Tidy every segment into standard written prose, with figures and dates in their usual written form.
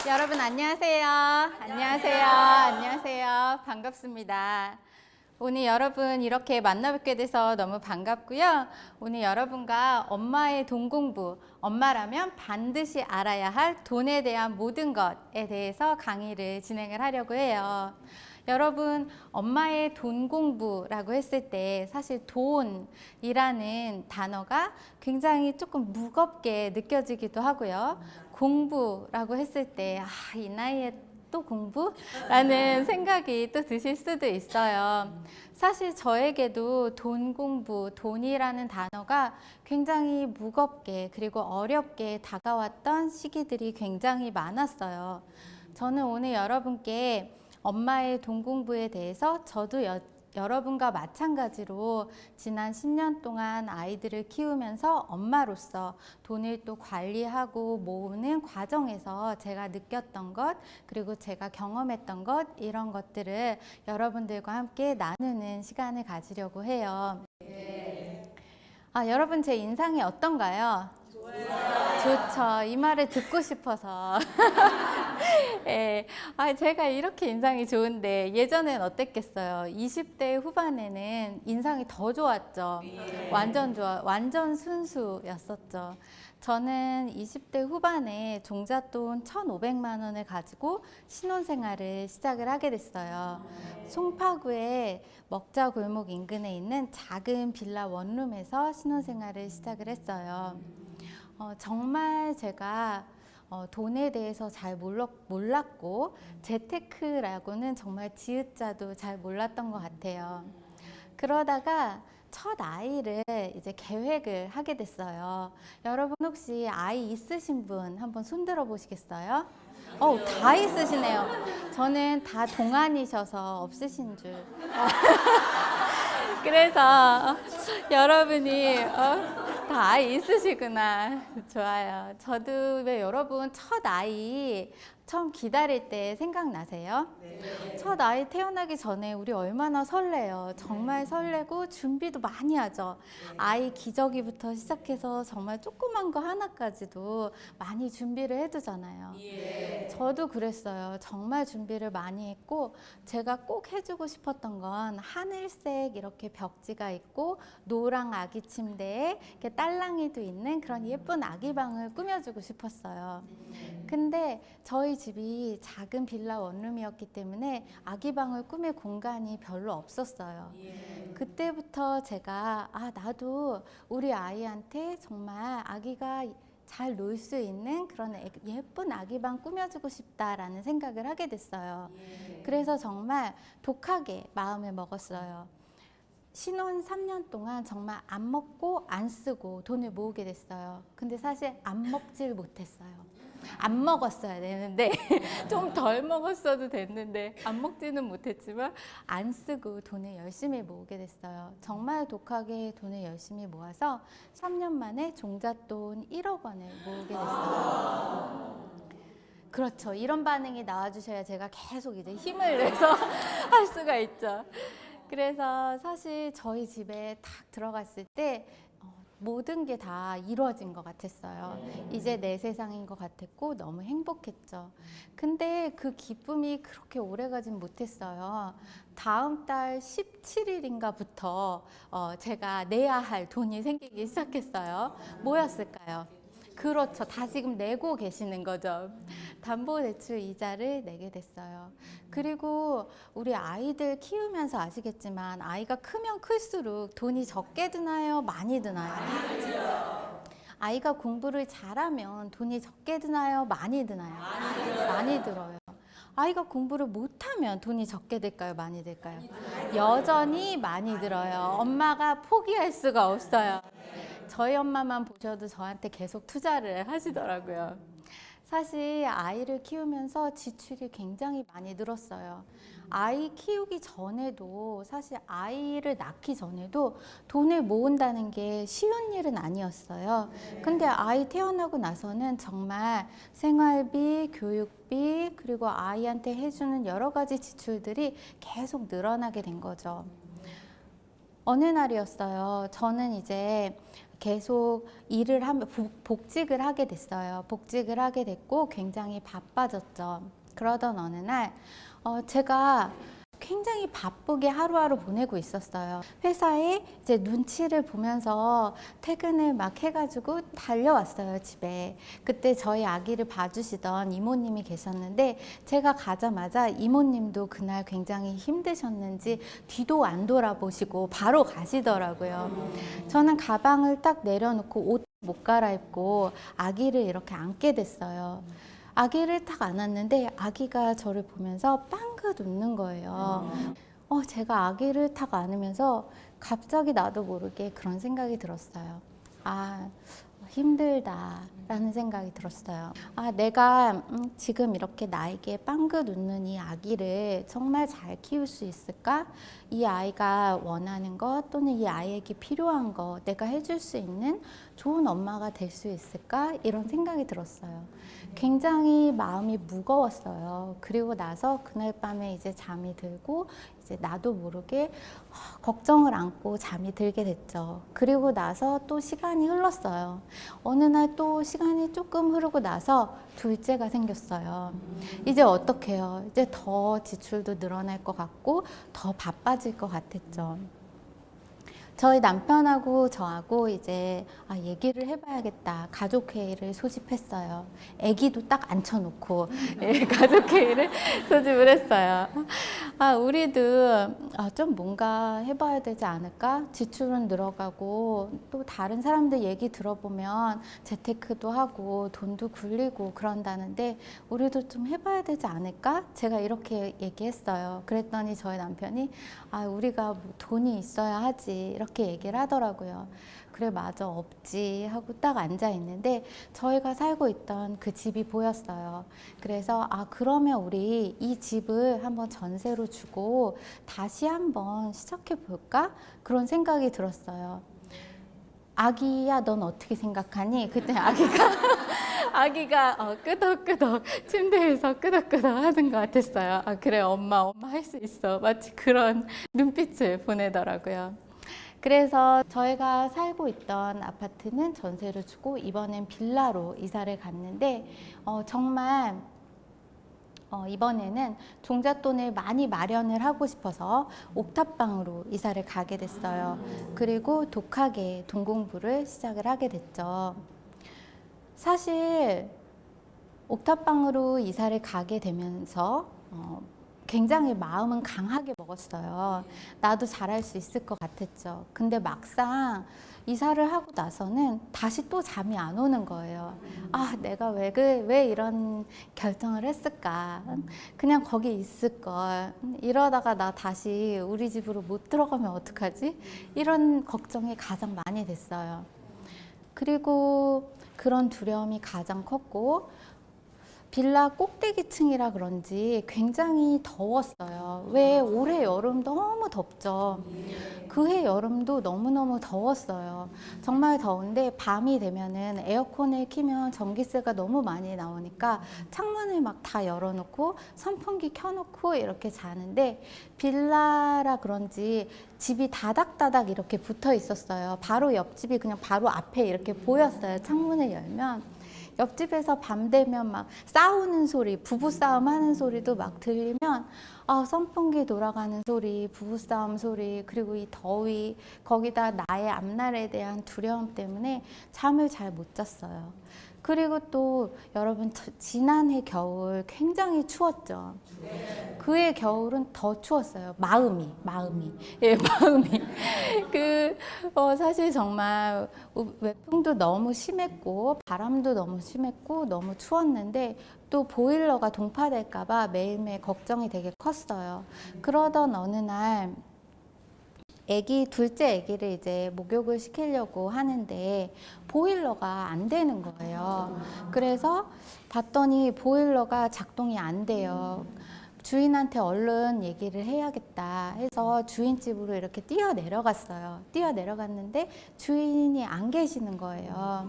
여러분 안녕하세요. 안녕하세요. 반갑습니다. 오늘 여러분 이렇게 만나뵙게 돼서 너무 반갑고요. 오늘 여러분과 엄마의 돈 공부, 엄마라면 반드시 알아야 할 돈에 대한 모든 것에 대해서 강의를 진행을 하려고 해요. 여러분, 엄마의 돈 공부라고 했을 때 사실 돈이라는 단어가 굉장히 조금 무겁게 느껴지기도 하고요. 공부라고 했을 때, 이 나이에 또 공부? 라는 생각이 또 드실 수도 있어요. 사실 저에게도 돈 공부, 돈이라는 단어가 굉장히 무겁게 그리고 어렵게 다가왔던 시기들이 굉장히 많았어요. 저는 오늘 여러분께 엄마의 돈 공부에 대해서 저도 여러분과 마찬가지로 지난 10년 동안 아이들을 키우면서 엄마로서 돈을 또 관리하고 모으는 과정에서 제가 느꼈던 것, 그리고 제가 경험했던 것, 이런 것들을 여러분들과 함께 나누는 시간을 가지려고 해요. 여러분 제 인상이 어떤가요? 좋죠. 이 말을 듣고 싶어서. 예. 제가 이렇게 인상이 좋은데 예전엔 어땠겠어요? 20대 후반에는 인상이 더 좋았죠. 완전 순수였었죠. 저는 20대 후반에 종잣돈 1,500만 원을 가지고 신혼생활을 시작을 하게 됐어요. 송파구의 먹자 골목 인근에 있는 작은 빌라 원룸에서 신혼생활을 시작을 했어요. 정말 제가 돈에 대해서 잘 몰랐고 재테크라고는 정말 지읒자도 잘 몰랐던 것 같아요. 그러다가 첫 아이를 이제 계획을 하게 됐어요. 여러분 혹시 아이 있으신 분 한번 손 들어 보시겠어요? 다 있으시네요. 저는 다 동안이셔서 없으신 줄. 그래서 여러분이 다 아이 있으시구나. 좋아요. 저도 왜 여러분 첫 아이 처음 기다릴 때 생각나세요? 네. 첫 아이 태어나기 전에 우리 얼마나 설레요. 정말 설레고 준비도 많이 하죠. 아이 기저귀부터 시작해서 정말 조그만 거 하나까지도 많이 준비를 해두잖아요. 저도 그랬어요. 정말 준비를 많이 했고 제가 꼭 해주고 싶었던 건 하늘색 이렇게 벽지가 있고 노랑 아기 침대에 이렇게 딸랑이도 있는 그런 예쁜 아기 방을 꾸며주고 싶었어요. 근데 저희 집이 작은 빌라 원룸이었기 때문에 아기 방을 꾸밀 공간이 별로 없었어요. 그때부터 제가 나도 우리 아이한테 정말 아기가 잘 놀 수 있는 그런 예쁜 아기방 꾸며주고 싶다라는 생각을 하게 됐어요. 그래서 정말 독하게 마음을 먹었어요. 신혼 3년 동안 정말 안 먹고 안 쓰고 돈을 모으게 됐어요. 근데 사실 안 먹질 못했어요. 안 먹었어야 되는데 좀 덜 먹었어도 됐는데 안 먹지는 못했지만 안 쓰고 돈을 열심히 모으게 됐어요. 정말 독하게 돈을 열심히 모아서 3년 만에 종잣돈 1억 원을 모으게 됐어요. 그렇죠. 이런 반응이 나와주셔야 제가 계속 이제 힘을 내서 할 수가 있죠. 그래서 사실 저희 집에 딱 들어갔을 때 모든 게 다 이루어진 것 같았어요. 이제 내 세상인 것 같았고 너무 행복했죠. 근데 그 기쁨이 그렇게 오래가진 못했어요. 다음 달 17일인가부터 제가 내야 할 돈이 생기기 시작했어요. 뭐였을까요? 그렇죠. 다 지금 내고 계시는 거죠. 담보대출 이자를 내게 됐어요. 그리고 우리 아이들 키우면서 아시겠지만 아이가 크면 클수록 돈이 적게 드나요? 많이 드나요? 아이가 공부를 잘하면 돈이 적게 드나요? 많이 드나요? 많이 들어요. 아이가 공부를 못하면 돈이 적게 들까요? 많이 들까요? 여전히 많이 들어요. 엄마가 포기할 수가 없어요. 저희 엄마만 보셔도 저한테 계속 투자를 하시더라고요. 사실 아이를 키우면서 지출이 굉장히 많이 늘었어요. 아이 키우기 전에도 사실 아이를 낳기 전에도 돈을 모은다는 게 쉬운 일은 아니었어요. 근데 아이 태어나고 나서는 정말 생활비, 교육비, 그리고 아이한테 해주는 여러 가지 지출들이 계속 늘어나게 된 거죠. 어느 날이었어요. 저는 이제 계속 일을 하면 복직을 하게 됐어요. 복직을 하게 됐고 굉장히 바빠졌죠. 그러던 어느 날 제가 굉장히 바쁘게 하루하루 보내고 있었어요. 회사에 이제 눈치를 보면서 퇴근을 막 해가지고 달려왔어요, 집에. 그때 저희 아기를 봐주시던 이모님이 계셨는데 제가 가자마자 이모님도 그날 굉장히 힘드셨는지 뒤도 안 돌아보시고 바로 가시더라고요. 저는 가방을 딱 내려놓고 옷 못 갈아입고 아기를 이렇게 안게 됐어요. 아기를 딱 안았는데 아기가 저를 보면서 빵긋 웃는 거예요. 제가 아기를 딱 안으면서 갑자기 나도 모르게 그런 생각이 들었어요. 아, 힘들다라는 생각이 들었어요. 아, 내가 지금 이렇게 나에게 빵긋 웃는 이 아기를 정말 잘 키울 수 있을까? 이 아이가 원하는 것 또는 이 아이에게 필요한 것 내가 해줄 수 있는 좋은 엄마가 될 수 있을까? 이런 생각이 들었어요. 굉장히 마음이 무거웠어요. 그리고 나서 그날 밤에 이제 잠이 들고 이제 나도 모르게 걱정을 안고 잠이 들게 됐죠. 그리고 나서 또 시간이 흘렀어요. 어느 날 또 시간이 조금 흐르고 나서 둘째가 생겼어요. 이제 어떡해요? 이제 더 지출도 늘어날 것 같고 더 바빠질 것 같았죠. 저희 남편하고 저하고 이제 얘기를 해봐야겠다. 가족회의를 소집했어요. 아기도 딱 앉혀놓고 가족회의를 소집을 했어요. 우리도 좀 뭔가 해봐야 되지 않을까? 지출은 늘어가고 또 다른 사람들 얘기 들어보면 재테크도 하고 돈도 굴리고 그런다는데 우리도 좀 해봐야 되지 않을까? 제가 이렇게 얘기했어요. 그랬더니 저희 남편이 우리가 뭐 돈이 있어야 하지 이렇게 얘기를 하더라고요. 그래 맞아 없지 하고 딱 앉아 있는데 저희가 살고 있던 그 집이 보였어요. 그래서 그러면 우리 이 집을 한번 전세로 주고 다시 한번 시작해 볼까? 그런 생각이 들었어요. 아기야 넌 어떻게 생각하니? 그때 아기가 끄덕끄덕 침대에서 끄덕끄덕 하는 것 같았어요. 그래 엄마 할 수 있어. 마치 그런 눈빛을 보내더라고요. 그래서 저희가 살고 있던 아파트는 전세를 주고 이번엔 빌라로 이사를 갔는데 정말 이번에는 종잣돈을 많이 마련을 하고 싶어서 옥탑방으로 이사를 가게 됐어요. 그리고 독학에 돈 공부를 시작을 하게 됐죠. 사실 옥탑방으로 이사를 가게 되면서 굉장히 마음은 강하게 먹었어요. 나도 잘할 수 있을 것 같았죠. 근데 막상 이사를 하고 나서는 다시 또 잠이 안 오는 거예요. 내가 왜 이런 결정을 했을까? 그냥 거기 있을 걸. 이러다가 나 다시 우리 집으로 못 들어가면 어떡하지? 이런 걱정이 가장 많이 됐어요. 그리고 그런 두려움이 가장 컸고 빌라 꼭대기층이라 그런지 굉장히 더웠어요. 왜 올해 여름 너무 덥죠. 그해 여름도 너무너무 더웠어요. 정말 더운데 밤이 되면은 에어컨을 키면 전기세가 너무 많이 나오니까 창문을 막 다 열어놓고 선풍기 켜놓고 이렇게 자는데 빌라라 그런지 집이 다닥다닥 이렇게 붙어 있었어요. 바로 옆집이 그냥 바로 앞에 이렇게 보였어요. 창문을 열면. 옆집에서 밤 되면 막 싸우는 소리, 부부싸움 하는 소리도 막 들리면 선풍기 돌아가는 소리, 부부싸움 소리, 그리고 이 더위, 거기다 나의 앞날에 대한 두려움 때문에 잠을 잘 못 잤어요. 그리고 또 여러분 지난해 겨울 굉장히 추웠죠. 그해 겨울은 더 추웠어요. 마음이 예, 마음이 사실 정말 외풍도 너무 심했고 바람도 너무 심했고 너무 추웠는데 또 보일러가 동파될까봐 매일매일 걱정이 되게 컸어요. 그러던 어느 날 둘째 아기를 이제 목욕을 시키려고 하는데 보일러가 안 되는 거예요. 그래서 봤더니 보일러가 작동이 안 돼요. 주인한테 얼른 얘기를 해야겠다 해서 주인집으로 이렇게 뛰어 내려갔어요. 뛰어 내려갔는데 주인이 안 계시는 거예요.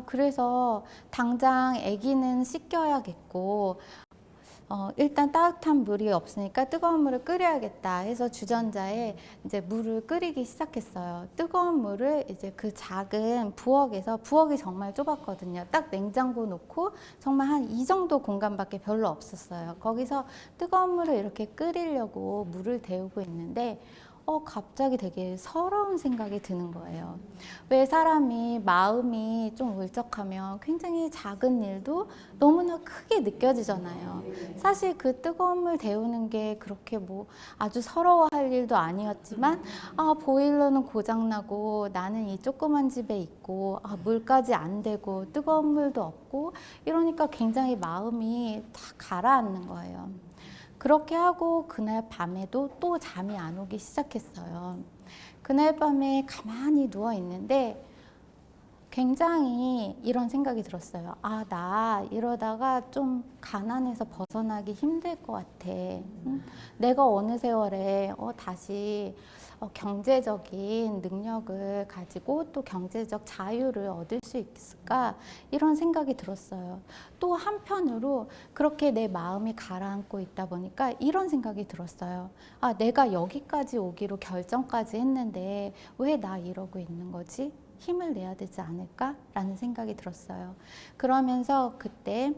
그래서 당장 아기는 씻겨야겠고 일단 따뜻한 물이 없으니까 뜨거운 물을 끓여야겠다 해서 주전자에 이제 물을 끓이기 시작했어요. 뜨거운 물을 이제 그 작은 부엌에서, 부엌이 정말 좁았거든요. 딱 냉장고 놓고 정말 한 이 정도 공간밖에 별로 없었어요. 거기서 뜨거운 물을 이렇게 끓이려고 물을 데우고 있는데 갑자기 되게 서러운 생각이 드는 거예요. 왜 사람이 마음이 좀 울적하면 굉장히 작은 일도 너무나 크게 느껴지잖아요. 사실 그 뜨거운 물 데우는 게 그렇게 뭐 아주 서러워할 일도 아니었지만, 보일러는 고장나고 나는 이 조그만 집에 있고, 물까지 안 되고 뜨거운 물도 없고, 이러니까 굉장히 마음이 다 가라앉는 거예요. 그렇게 하고 그날 밤에도 또 잠이 안 오기 시작했어요. 그날 밤에 가만히 누워 있는데 굉장히 이런 생각이 들었어요. 나 이러다가 좀 가난해서 벗어나기 힘들 것 같아. 내가 어느 세월에 다시 경제적인 능력을 가지고 또 경제적 자유를 얻을 수 있을까? 이런 생각이 들었어요. 또 한편으로 그렇게 내 마음이 가라앉고 있다 보니까 이런 생각이 들었어요. 내가 여기까지 오기로 결정까지 했는데 왜 나 이러고 있는 거지? 힘을 내야 되지 않을까? 라는 생각이 들었어요. 그러면서 그때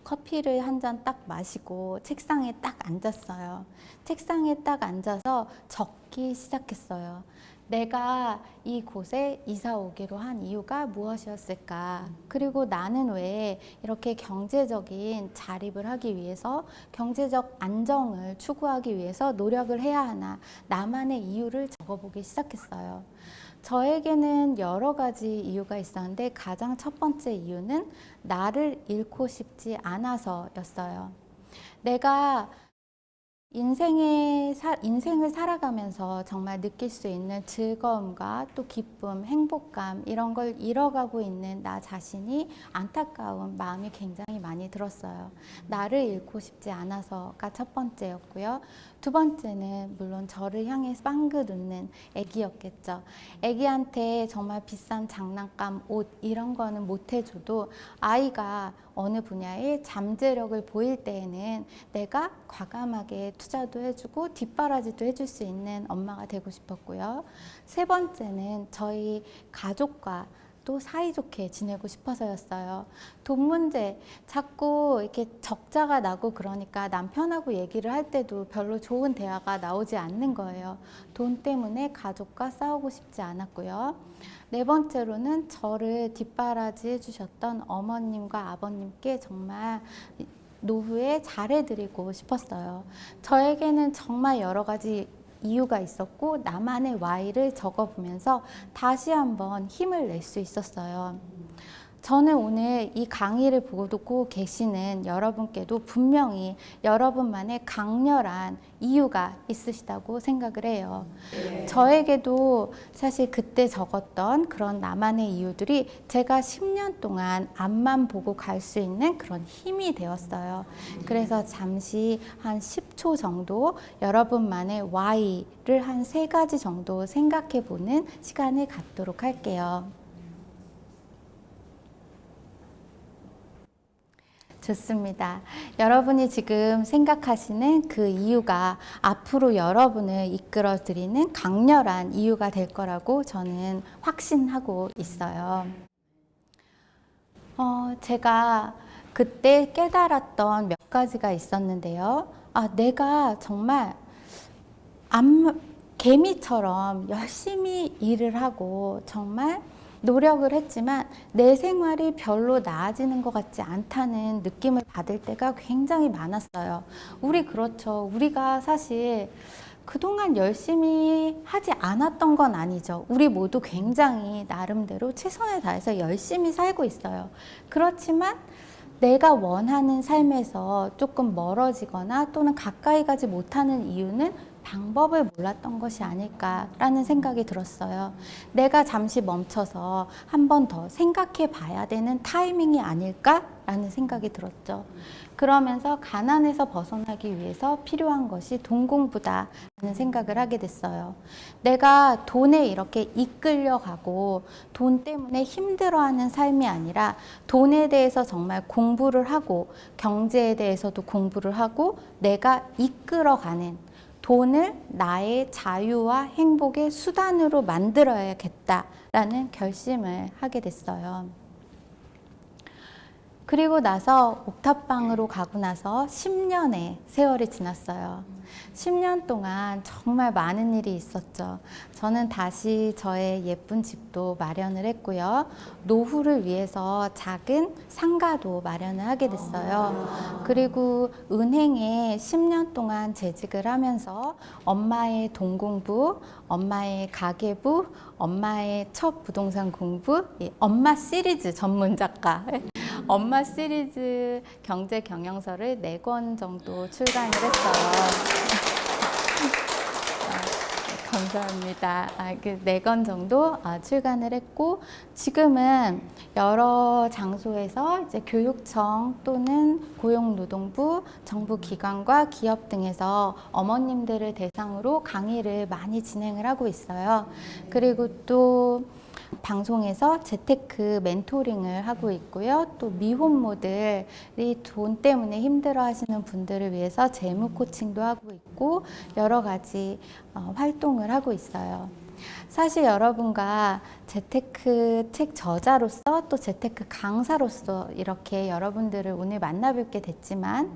커피를 한 잔 딱 마시고 책상에 딱 앉았어요. 책상에 딱 앉아서 적기 시작했어요. 내가 이곳에 이사 오기로 한 이유가 무엇이었을까? 그리고 나는 왜 이렇게 경제적인 자립을 하기 위해서, 경제적 안정을 추구하기 위해서 노력을 해야 하나? 나만의 이유를 적어보기 시작했어요. 저에게는 여러 가지 이유가 있었는데 가장 첫 번째 이유는 나를 잃고 싶지 않아서였어요. 내가 인생을 살아가면서 정말 느낄 수 있는 즐거움과 또 기쁨, 행복감 이런 걸 잃어가고 있는 나 자신이 안타까운 마음이 굉장히 많이 들었어요. 나를 잃고 싶지 않아서가 첫 번째였고요. 두 번째는 물론 저를 향해 빵긋 웃는 애기였겠죠. 애기한테 정말 비싼 장난감, 옷 이런 거는 못 해줘도 아이가 어느 분야에 잠재력을 보일 때에는 내가 과감하게 투자도 해주고 뒷바라지도 해줄 수 있는 엄마가 되고 싶었고요. 세 번째는 저희 가족과 또 사이좋게 지내고 싶어서였어요. 돈 문제, 자꾸 이렇게 적자가 나고 그러니까 남편하고 얘기를 할 때도 별로 좋은 대화가 나오지 않는 거예요. 돈 때문에 가족과 싸우고 싶지 않았고요. 네 번째로는 저를 뒷바라지 해주셨던 어머님과 아버님께 정말 노후에 잘해드리고 싶었어요. 저에게는 정말 여러 가지 이유가 있었고 나만의 Y를 적어보면서 다시 한번 힘을 낼 수 있었어요. 저는 오늘 이 강의를 보고 듣고 계시는 여러분께도 분명히 여러분만의 강렬한 이유가 있으시다고 생각을 해요. 저에게도 사실 그때 적었던 그런 나만의 이유들이 제가 10년 동안 앞만 보고 갈 수 있는 그런 힘이 되었어요. 그래서 잠시 한 10초 정도 여러분만의 Y를 한 3가지 정도 생각해 보는 시간을 갖도록 할게요. 좋습니다. 여러분이 지금 생각하시는 그 이유가 앞으로 여러분을 이끌어 드리는 강렬한 이유가 될 거라고 저는 확신하고 있어요. 제가 그때 깨달았던 몇 가지가 있었는데요. 내가 정말 개미처럼 열심히 일을 하고 정말 노력을 했지만 내 생활이 별로 나아지는 것 같지 않다는 느낌을 받을 때가 굉장히 많았어요. 그렇죠. 우리가 사실 그동안 열심히 하지 않았던 건 아니죠. 우리 모두 굉장히 나름대로 최선을 다해서 열심히 살고 있어요. 그렇지만 내가 원하는 삶에서 조금 멀어지거나 또는 가까이 가지 못하는 이유는 방법을 몰랐던 것이 아닐까라는 생각이 들었어요. 내가 잠시 멈춰서 한 번 더 생각해 봐야 되는 타이밍이 아닐까라는 생각이 들었죠. 그러면서 가난에서 벗어나기 위해서 필요한 것이 돈 공부다라는 생각을 하게 됐어요. 내가 돈에 이렇게 이끌려가고 돈 때문에 힘들어하는 삶이 아니라 돈에 대해서 정말 공부를 하고 경제에 대해서도 공부를 하고 내가 이끌어가는 돈을 나의 자유와 행복의 수단으로 만들어야겠다라는 결심을 하게 됐어요. 그리고 나서 옥탑방으로 가고 나서 10년의 세월이 지났어요. 10년 동안 정말 많은 일이 있었죠. 저는 다시 저의 예쁜 집도 마련을 했고요. 노후를 위해서 작은 상가도 마련을 하게 됐어요. 그리고 은행에 10년 동안 재직을 하면서 엄마의 돈 공부, 엄마의 가계부, 엄마의 첫 부동산 공부, 엄마 시리즈 전문 작가. 엄마 시리즈 경제 경영서를 4권 정도 출간을 했어요. 감사합니다. 그 4권 정도 출간을 했고, 지금은 여러 장소에서 이제 교육청 또는 고용노동부, 정부 기관과 기업 등에서 어머님들을 대상으로 강의를 많이 진행을 하고 있어요. 그리고 또 방송에서 재테크 멘토링을 하고 있고요. 또 미혼모들이 돈 때문에 힘들어 하시는 분들을 위해서 재무 코칭도 하고 있고 여러 가지 활동을 하고 있어요. 사실 여러분과 재테크 책 저자로서 또 재테크 강사로서 이렇게 여러분들을 오늘 만나 뵙게 됐지만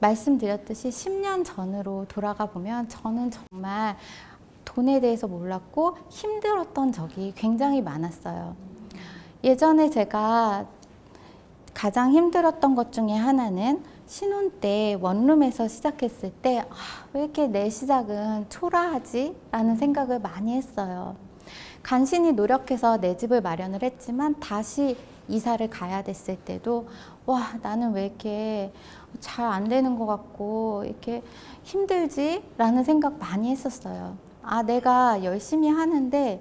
말씀드렸듯이 10년 전으로 돌아가 보면 저는 정말 돈에 대해서 몰랐고 힘들었던 적이 굉장히 많았어요. 예전에 제가 가장 힘들었던 것 중에 하나는 신혼 때 원룸에서 시작했을 때 왜 이렇게 내 시작은 초라하지? 라는 생각을 많이 했어요. 간신히 노력해서 내 집을 마련을 했지만 다시 이사를 가야 됐을 때도 와, 나는 왜 이렇게 잘 안 되는 것 같고 이렇게 힘들지? 라는 생각 많이 했었어요. 내가 열심히 하는데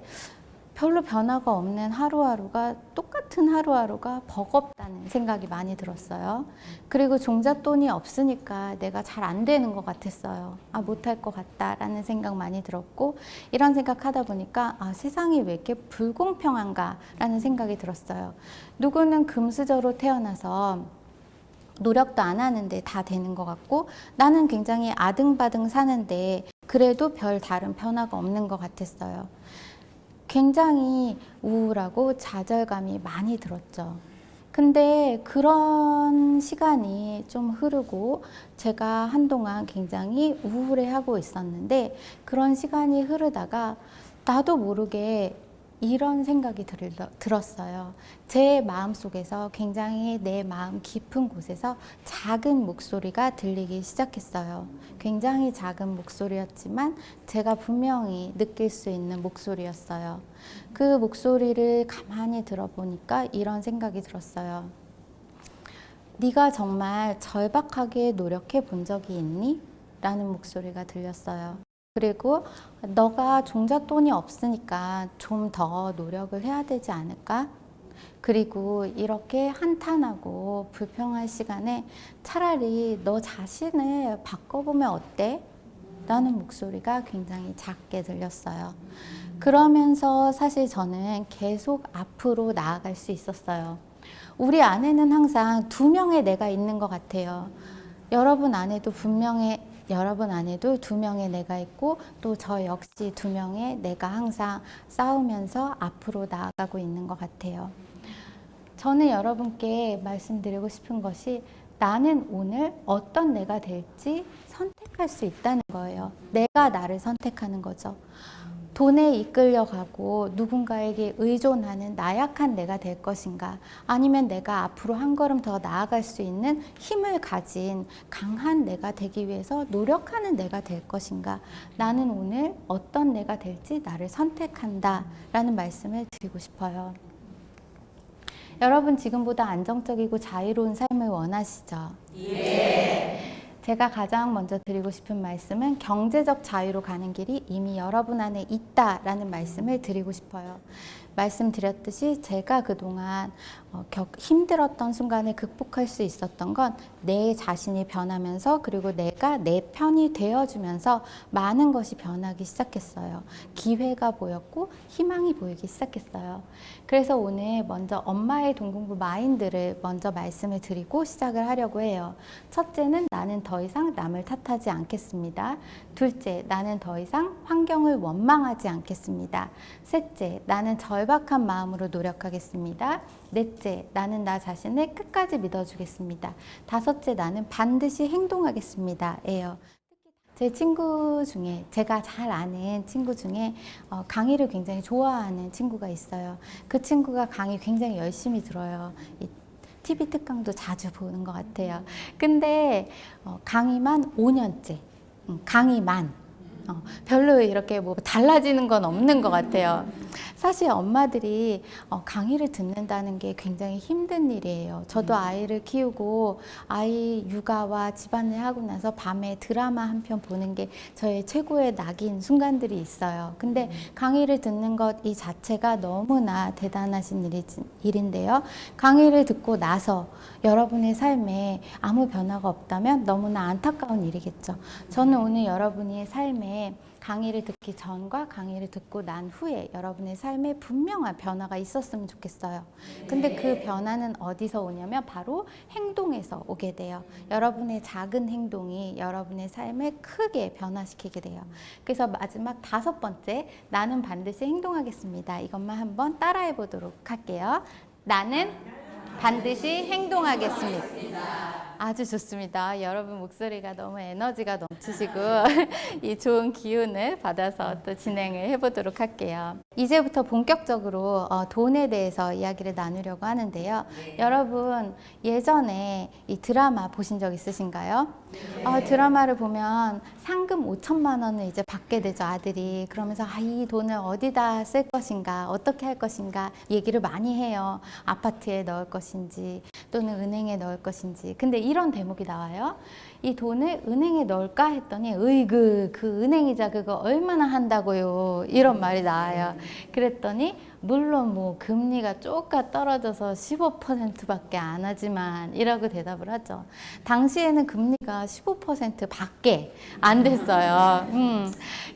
별로 변화가 없는 하루하루가 똑같은 하루하루가 버겁다는 생각이 많이 들었어요. 그리고 종잣돈이 없으니까 내가 잘 안 되는 것 같았어요. 못할 것 같다라는 생각 많이 들었고 이런 생각하다 보니까 세상이 왜 이렇게 불공평한가 라는 생각이 들었어요. 누구는 금수저로 태어나서 노력도 안 하는데 다 되는 것 같고 나는 굉장히 아등바등 사는데 그래도 별 다른 변화가 없는 것 같았어요. 굉장히 우울하고 좌절감이 많이 들었죠. 근데 그런 시간이 좀 흐르고 제가 한동안 굉장히 우울해하고 있었는데 그런 시간이 흐르다가 나도 모르게 이런 생각이 들었어요. 제 마음속에서 굉장히 내 마음 깊은 곳에서 작은 목소리가 들리기 시작했어요. 굉장히 작은 목소리였지만 제가 분명히 느낄 수 있는 목소리였어요. 그 목소리를 가만히 들어보니까 이런 생각이 들었어요. 네가 정말 절박하게 노력해 본 적이 있니? 라는 목소리가 들렸어요. 그리고 너가 종잣돈이 없으니까 좀 더 노력을 해야 되지 않을까? 그리고 이렇게 한탄하고 불평할 시간에 차라리 너 자신을 바꿔보면 어때? 라는 목소리가 굉장히 작게 들렸어요. 그러면서 사실 저는 계속 앞으로 나아갈 수 있었어요. 우리 안에는 항상 2명의 내가 있는 것 같아요. 여러분 안에도 여러분 안에도 2명의 내가 있고 또 저 역시 2명의 내가 항상 싸우면서 앞으로 나아가고 있는 것 같아요. 저는 여러분께 말씀드리고 싶은 것이 나는 오늘 어떤 내가 될지 선택할 수 있다는 거예요. 내가 나를 선택하는 거죠. 돈에 이끌려가고 누군가에게 의존하는 나약한 내가 될 것인가 아니면 내가 앞으로 한 걸음 더 나아갈 수 있는 힘을 가진 강한 내가 되기 위해서 노력하는 내가 될 것인가 나는 오늘 어떤 내가 될지 나를 선택한다 라는 말씀을 드리고 싶어요. 여러분 지금보다 안정적이고 자유로운 삶을 원하시죠? 예. 제가 가장 먼저 드리고 싶은 말씀은 경제적 자유로 가는 길이 이미 여러분 안에 있다라는 말씀을 드리고 싶어요. 말씀드렸듯이 제가 그동안 힘들었던 순간을 극복할 수 있었던 건 내 자신이 변하면서 그리고 내가 내 편이 되어주면서 많은 것이 변하기 시작했어요. 기회가 보였고 희망이 보이기 시작했어요. 그래서 오늘 먼저 엄마의 동공부 마인드를 먼저 말씀을 드리고 시작을 하려고 해요. 첫째는 나는 더 이상 남을 탓하지 않겠습니다. 둘째, 나는 더 이상 환경을 원망하지 않겠습니다. 셋째, 나는 절박한 마음으로 노력하겠습니다. 넷째, 나는 나 자신을 끝까지 믿어주겠습니다. 다섯째, 나는 반드시 행동하겠습니다. 예요. 제 친구 중에 제가 잘 아는 친구 중에 강의를 굉장히 좋아하는 친구가 있어요. 그 친구가 강의 굉장히 열심히 들어요. TV 특강도 자주 보는 것 같아요. 근데 강의만 5년째, 강의만 별로 이렇게 뭐 달라지는 건 없는 것 같아요. 사실 엄마들이 강의를 듣는다는 게 굉장히 힘든 일이에요. 저도 아이를 키우고 아이 육아와 집안일 하고 나서 밤에 드라마 한 편 보는 게 저의 최고의 낙인 순간들이 있어요. 근데 강의를 듣는 것 이 자체가 너무나 대단하신 일인데요. 강의를 듣고 나서 여러분의 삶에 아무 변화가 없다면 너무나 안타까운 일이겠죠. 저는 오늘 여러분의 삶에 강의를 듣기 전과 강의를 듣고 난 후에 여러분의 삶에 분명한 변화가 있었으면 좋겠어요. 근데 그 변화는 어디서 오냐면 바로 행동에서 오게 돼요. 여러분의 작은 행동이 여러분의 삶을 크게 변화시키게 돼요. 그래서 마지막 5번째, 나는 반드시 행동하겠습니다. 이것만 한번 따라해 보도록 할게요. 나는 반드시 행동하겠습니다. 아주 좋습니다. 여러분 목소리가 너무 에너지가 넘치시고 이 좋은 기운을 받아서 또 진행을 해보도록 할게요. 이제부터 본격적으로 돈에 대해서 이야기를 나누려고 하는데요. 여러분 예전에 이 드라마 보신 적 있으신가요? 드라마를 보면 상금 5천만 원을 이제 받게 되죠, 아들이. 그러면서 이 돈을 어디다 쓸 것인가, 어떻게 할 것인가 얘기를 많이 해요. 아파트에 넣을 것인지 또는 은행에 넣을 것인지. 근데 이런 대목이 나와요. 이 돈을 은행에 넣을까 했더니 으이그 그 은행이자 그거 얼마나 한다고요, 이런 말이 나와요. 그랬더니 물론 뭐 금리가 쪼까 떨어져서 15%밖에 안 하지만 이라고 대답을 하죠. 당시에는 금리가 15% 밖에 안 됐어요.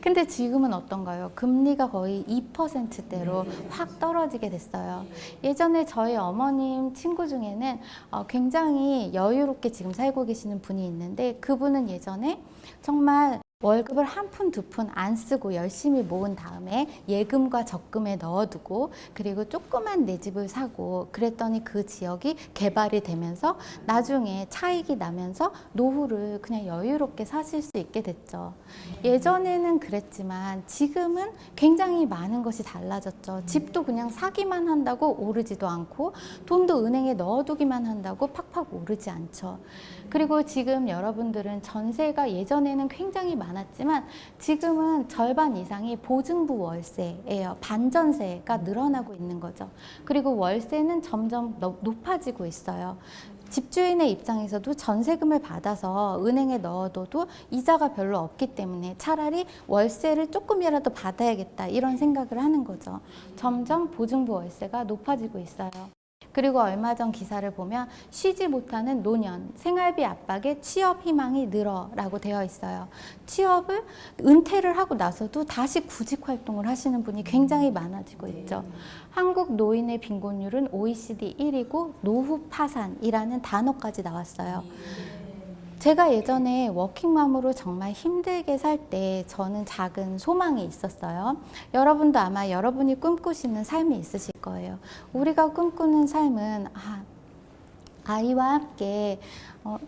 근데 지금은 어떤가요? 금리가 거의 2%대로 확 떨어지게 됐어요. 예전에 저희 어머님 친구 중에는 굉장히 여유롭게 지금 살고 계시는 분이 있는데, 그분은 예전에 정말 월급을 한 푼, 두 푼 안 쓰고 열심히 모은 다음에 예금과 적금에 넣어두고 그리고 조그만 내 집을 사고 그랬더니 그 지역이 개발이 되면서 나중에 차익이 나면서 노후를 그냥 여유롭게 사실 수 있게 됐죠. 예전에는 그랬지만 지금은 굉장히 많은 것이 달라졌죠. 집도 그냥 사기만 한다고 오르지도 않고 돈도 은행에 넣어두기만 한다고 팍팍 오르지 않죠. 그리고 지금 여러분들은 전세가 예전에는 굉장히 많았지만 지금은 절반 이상이 보증부 월세예요. 반전세가 늘어나고 있는 거죠. 그리고 월세는 점점 높아지고 있어요. 집주인의 입장에서도 전세금을 받아서 은행에 넣어둬도 이자가 별로 없기 때문에 차라리 월세를 조금이라도 받아야겠다 이런 생각을 하는 거죠. 점점 보증부 월세가 높아지고 있어요. 그리고 얼마 전 기사를 보면 쉬지 못하는 노년, 생활비 압박에 취업 희망이 늘어라고 되어 있어요. 취업을 은퇴를 하고 나서도 다시 구직 활동을 하시는 분이 굉장히 많아지고 있죠. 한국 노인의 빈곤율은 OECD 1위고 노후 파산이라는 단어까지 나왔어요. 제가 예전에 워킹맘으로 정말 힘들게 살 때 저는 작은 소망이 있었어요. 여러분도 아마 여러분이 꿈꾸시는 삶이 있으실 거예요. 우리가 꿈꾸는 삶은 아이와 함께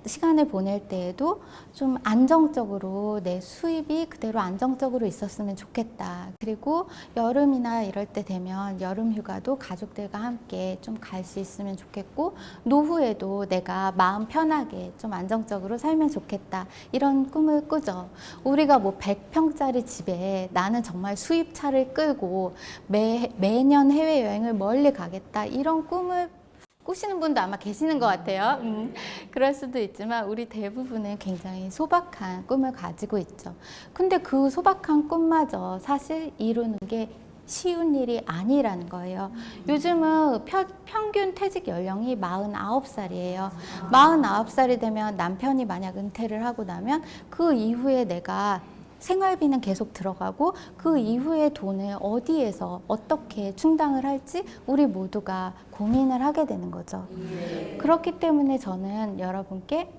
시간을 보낼 때에도 좀 안정적으로 내 수입이 그대로 안정적으로 있었으면 좋겠다. 그리고 여름이나 이럴 때 되면 여름 휴가도 가족들과 함께 좀 갈 수 있으면 좋겠고, 노후에도 내가 마음 편하게 좀 안정적으로 살면 좋겠다. 이런 꿈을 꾸죠. 우리가 뭐 100평짜리 집에 나는 정말 수입차를 끌고 매년 해외여행을 멀리 가겠다. 이런 꿈을 꾸시는 분도 아마 계시는 것 같아요. 그럴 수도 있지만 우리 대부분은 굉장히 소박한 꿈을 가지고 있죠. 근데 그 소박한 꿈마저 사실 이루는 게 쉬운 일이 아니라는 거예요. 요즘은 평균 퇴직 연령이 49살이에요. 49살이 되면 남편이 만약 은퇴를 하고 나면 그 이후에 내가 생활비는 계속 들어가고 그 이후에 돈을 어디에서 어떻게 충당을 할지 우리 모두가 고민을 하게 되는 거죠. 그렇기 때문에 저는 여러분께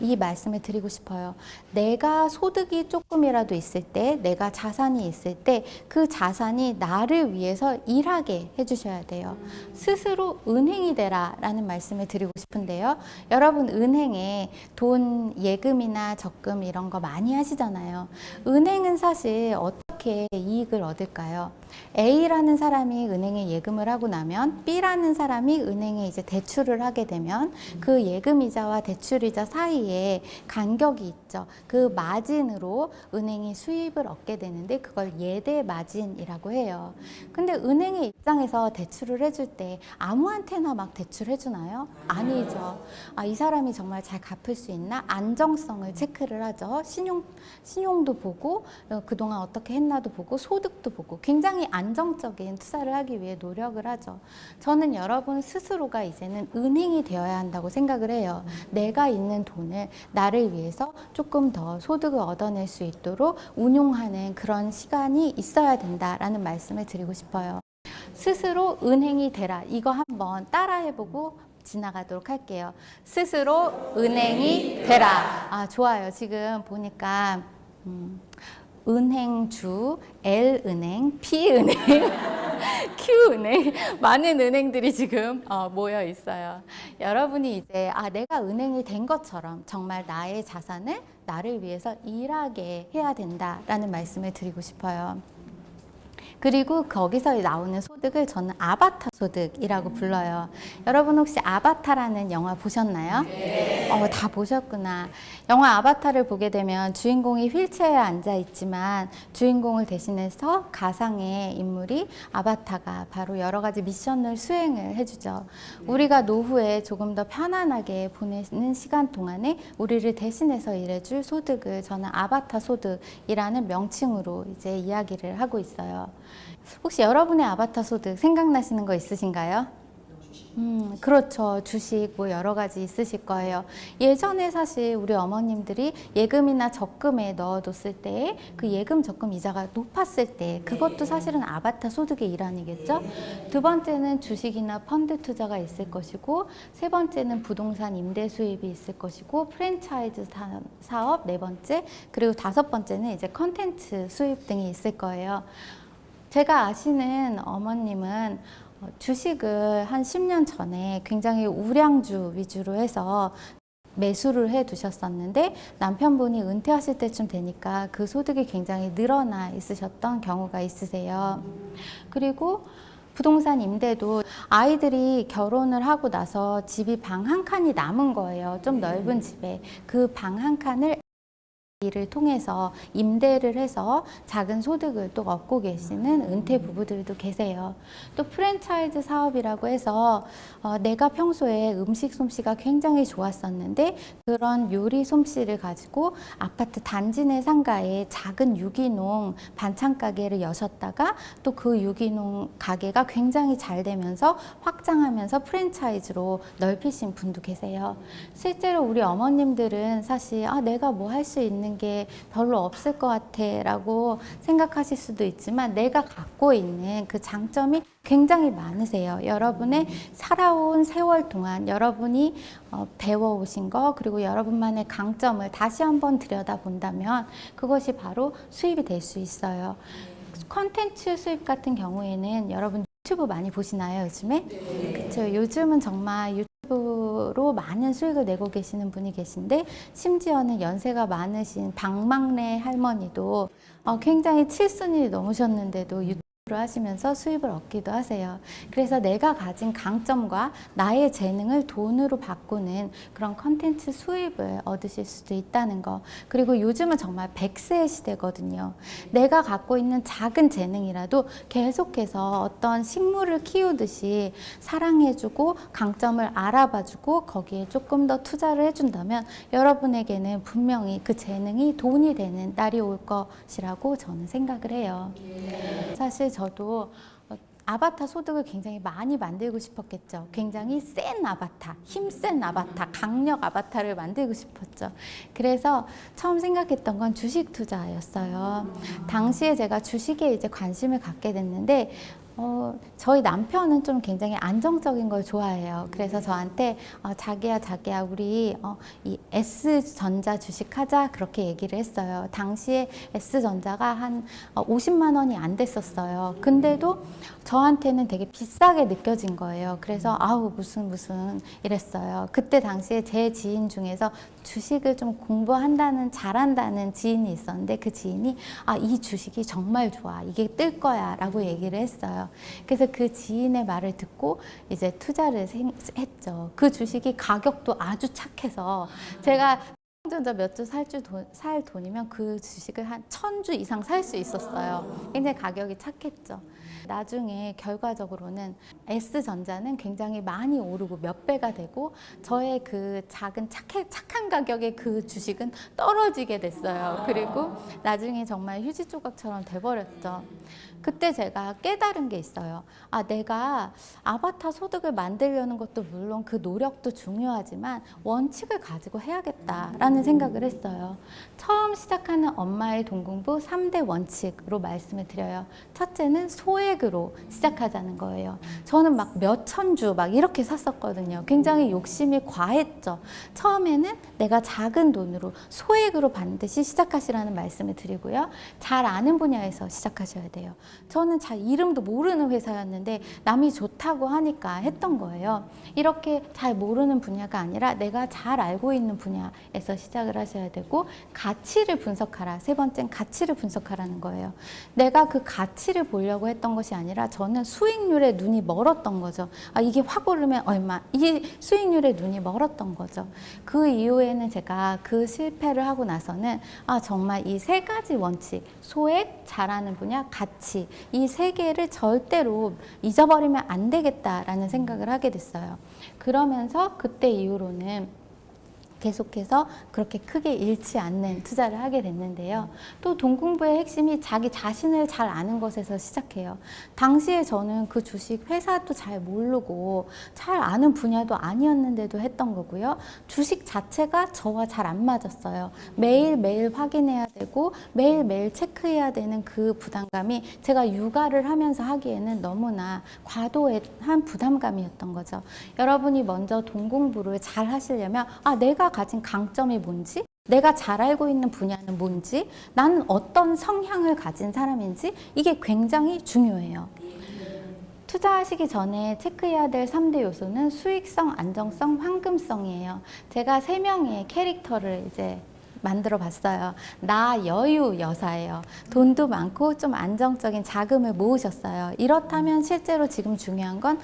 이 말씀을 드리고 싶어요. 내가 소득이 조금이라도 있을 때, 내가 자산이 있을 때 그 자산이 나를 위해서 일하게 해주셔야 돼요. 스스로 은행이 되라 라는 말씀을 드리고 싶은데요. 여러분 은행에 돈 예금이나 적금 이런 거 많이 하시잖아요. 은행은 사실 어떻게 이익을 얻을까요? A라는 사람이 은행에 예금을 하고 나면 B라는 사람이 은행에 이제 대출을 하게 되면 그 예금이자와 대출이자 사이에 간격이 있죠. 그 마진으로 은행이 수입을 얻게 되는데 그걸 예대 마진이라고 해요. 근데 은행의 입장에서 대출을 해줄 때 아무한테나 막 대출해 주나요? 아니죠. 이 사람이 정말 잘 갚을 수 있나? 안정성을 체크를 하죠. 신용도 보고 그동안 어떻게 했나도 보고 소득도 보고 굉장히 안정적인 투자를 하기 위해 노력을 하죠. 저는 여러분 스스로가 이제는 은행이 되어야 한다고 생각을 해요. 내가 있는 돈을 나를 위해서 조금 더 소득을 얻어낼 수 있도록 운용하는 그런 시간이 있어야 된다라는 말씀을 드리고 싶어요. 스스로 은행이 되라. 이거 한번 따라해보고 지나가도록 할게요. 스스로 은행이 되라. 좋아요. 지금 보니까 은행주, L은행, P은행, Q은행 많은 은행들이 지금 모여 있어요. 여러분이 이제 내가 은행이 된 것처럼 정말 나의 자산을 나를 위해서 일하게 해야 된다라는 말씀을 드리고 싶어요. 그리고 거기서 나오는 소득을 저는 아바타 소득이라고 불러요. 여러분 혹시 아바타라는 영화 보셨나요? 네. 다 보셨구나. 영화 아바타를 보게 되면 주인공이 휠체어에 앉아 있지만 주인공을 대신해서 가상의 인물이 아바타가 바로 여러 가지 미션을 수행을 해주죠. 우리가 노후에 조금 더 편안하게 보내는 시간 동안에 우리를 대신해서 일해줄 소득을 저는 아바타 소득이라는 명칭으로 이제 이야기를 하고 있어요. 혹시 여러분의 아바타 소득 생각나시는 거 있으신가요? 그렇죠. 주식 뭐 여러 가지 있으실 거예요. 예전에 사실 우리 어머님들이 예금이나 적금에 넣어뒀을 때 그 예금 적금 이자가 높았을 때 그것도 사실은 아바타 소득의 일환이겠죠. 두 번째는 주식이나 펀드 투자가 있을 것이고 세 번째는 부동산 임대 수입이 있을 것이고 프랜차이즈 사업 네 번째 그리고 다섯 번째는 이제 컨텐츠 수입 등이 있을 거예요. 제가 아시는 어머님은 주식을 한 10년 전에 굉장히 우량주 위주로 해서 매수를 해 두셨었는데 남편분이 은퇴하실 때쯤 되니까 그 소득이 굉장히 늘어나 있으셨던 경우가 있으세요. 그리고 부동산 임대도 아이들이 결혼을 하고 나서 집이 방 한 칸이 남은 거예요. 좀 넓은 집에. 그 방 한 칸을 이를 통해서 임대를 해서 작은 소득을 또 얻고 계시는 은퇴 부부들도 계세요. 또 프랜차이즈 사업이라고 해서 내가 평소에 음식 솜씨가 굉장히 좋았었는데 그런 요리 솜씨를 가지고 아파트 단지 내 상가에 작은 유기농 반찬 가게를 여셨다가 또 그 유기농 가게가 굉장히 잘 되면서 확장하면서 프랜차이즈로 넓히신 분도 계세요. 실제로 우리 어머님들은 사실 내가 뭐 할 수 있는 게 별로 없을 것 같아 라고 생각하실 수도 있지만 내가 갖고 있는 그 장점이 굉장히 많으세요. 여러분의 살아온 세월 동안 여러분이 배워오신 거 그리고 여러분만의 강점을 다시 한번 들여다본다면 그것이 바로 수입이 될 수 있어요. 컨텐츠 수입 같은 경우에는 여러분 유튜브 많이 보시나요, 요즘에? 네. 그렇죠. 요즘은 정말 유튜브로 많은 수익을 내고 계시는 분이 계신데 심지어는 연세가 많으신 박막래 할머니도 굉장히 7순이 넘으셨는데도 유튜브 하시면서 수입을 얻기도 하세요. 그래서 내가 가진 강점과 나의 재능을 돈으로 바꾸는 그런 컨텐츠 수입을 얻으실 수도 있다는 거. 그리고 요즘은 정말 100세의 시대거든요. 내가 갖고 있는 작은 재능이라도 계속해서 어떤 식물을 키우듯이 사랑해주고 강점을 알아봐주고 거기에 조금 더 투자를 해준다면 여러분에게는 분명히 그 재능이 돈이 되는 날이 올 것이라고 저는 생각을 해요. 사실 저도 아바타 소득을 굉장히 많이 만들고 싶었겠죠. 굉장히 센 아바타, 힘센 아바타, 강력 아바타를 만들고 싶었죠. 그래서 처음 생각했던 건 주식 투자였어요. 당시에 제가 주식에 이제 관심을 갖게 됐는데 저희 남편은 좀 굉장히 안정적인 걸 좋아해요. 그래서 저한테 자기야 우리 이 S전자 주식하자 그렇게 얘기를 했어요. 당시에 S전자가 한 50만 원이 안 됐었어요. 근데도 저한테는 되게 비싸게 느껴진 거예요. 그래서 아우 무슨 이랬어요. 그때 당시에 제 지인 중에서 주식을 좀 공부한다는 잘한다는 지인이 있었는데 그 지인이 이 주식이 정말 좋아. 이게 뜰 거야 라고 얘기를 했어요. 그래서 그 지인의 말을 듣고 이제 투자를 했죠. 그 주식이 가격도 아주 착해서 제가 전자 몇 주 살 돈이면 그 주식을 한 1000주 이상 살 수 있었어요. 굉장히 가격이 착했죠. 나중에 결과적으로는 S전자는 굉장히 많이 오르고 몇 배가 되고 저의 그 작은 착한 가격의 그 주식은 떨어지게 됐어요. 그리고 나중에 정말 휴지 조각처럼 돼버렸죠. 그때 제가 깨달은 게 있어요. 내가 아바타 소득을 만들려는 것도 물론 그 노력도 중요하지만 원칙을 가지고 해야겠다라는 생각을 했어요. 처음 시작하는 엄마의 돈 공부 3대 원칙으로 말씀을 드려요. 첫째는 소액으로 시작하자는 거예요. 저는 막 몇천 주 막 이렇게 샀었거든요. 굉장히 욕심이 과했죠. 처음에는 내가 작은 돈으로 소액으로 반드시 시작하시라는 말씀을 드리고요. 잘 아는 분야에서 시작하셔야 돼요. 저는 잘 이름도 모르는 회사였는데 남이 좋다고 하니까 했던 거예요. 이렇게 잘 모르는 분야가 아니라 내가 잘 알고 있는 분야에서 시작을 하셔야 되고 가치를 분석하라. 세 번째는 가치를 분석하라는 거예요. 내가 그 가치를 보려고 했던 것이 아니라 저는 수익률에 눈이 멀었던 거죠. 이게 확 오르면 얼마. 이 수익률에 눈이 멀었던 거죠. 그 이후에는 제가 그 실패를 하고 나서는 정말 이 세 가지 원칙, 소액, 잘하는 분야, 가치 이 세 개를 절대로 잊어버리면 안 되겠다라는 생각을 하게 됐어요. 그러면서 그때 이후로는 계속해서 그렇게 크게 잃지 않는 투자를 하게 됐는데요. 또 돈 공부의 핵심이 자기 자신을 잘 아는 것에서 시작해요. 당시에 저는 그 주식 회사도 잘 모르고 잘 아는 분야도 아니었는데도 했던 거고요. 주식 자체가 저와 잘 안 맞았어요. 매일매일 확인해야 되고 매일매일 체크해야 되는 그 부담감이 제가 육아를 하면서 하기에는 너무나 과도한 부담감이었던 거죠. 여러분이 먼저 돈 공부를 잘 하시려면 내가 가진 강점이 뭔지, 내가 잘 알고 있는 분야는 뭔지, 나는 어떤 성향을 가진 사람인지 이게 굉장히 중요해요. 투자하시기 전에 체크해야 될 3대 요소는 수익성, 안정성, 황금성이에요. 제가 3명의 캐릭터를 이제 만들어 봤어요. 나 여유 여사예요. 돈도 많고 좀 안정적인 자금을 모으셨어요. 이렇다면 실제로 지금 중요한 건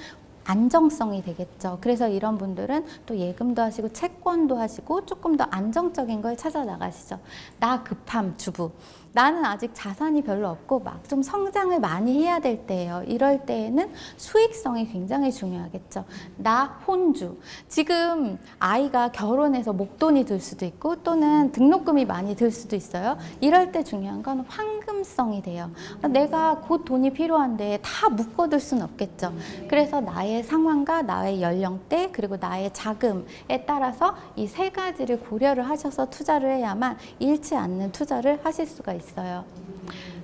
안정성이 되겠죠. 그래서 이런 분들은 또 예금도 하시고 채권도 하시고 조금 더 안정적인 걸 찾아 나가시죠. 나 급함 주부. 나는 아직 자산이 별로 없고 막 좀 성장을 많이 해야 될 때예요. 이럴 때에는 수익성이 굉장히 중요하겠죠. 나 혼주. 지금 아이가 결혼해서 목돈이 들 수도 있고 또는 등록금이 많이 들 수도 있어요. 이럴 때 중요한 건 황금성이 돼요. 내가 곧 돈이 필요한데 다 묶어둘 수는 없겠죠. 그래서 나의 상황과 나의 연령대 그리고 나의 자금에 따라서 이 세 가지를 고려를 하셔서 투자를 해야만 잃지 않는 투자를 하실 수가 있어요.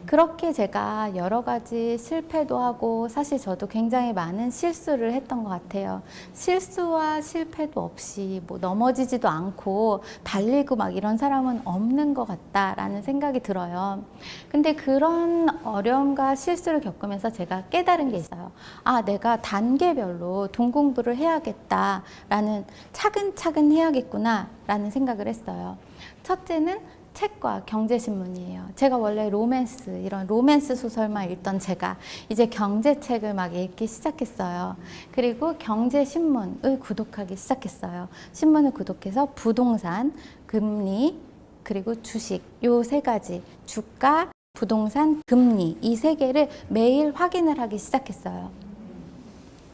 그렇게 제가 여러 가지 실패도 하고 사실 저도 굉장히 많은 실수를 했던 것 같아요. 실수와 실패도 없이 뭐 넘어지지도 않고 달리고 막 이런 사람은 없는 것 같다라는 생각이 들어요. 근데 그런 어려움과 실수를 겪으면서 제가 깨달은 게 있어요. 내가 단계별로 돈 공부를 해야겠다라는 차근차근 해야겠구나라는 생각을 했어요. 첫째는 책과 경제신문이에요. 제가 원래 로맨스, 이런 로맨스 소설만 읽던 제가 이제 경제책을 막 읽기 시작했어요. 그리고 경제신문을 구독하기 시작했어요. 신문을 구독해서 부동산, 금리, 그리고 주식, 요 세 가지, 주가, 부동산, 금리, 이 세 개를 매일 확인을 하기 시작했어요.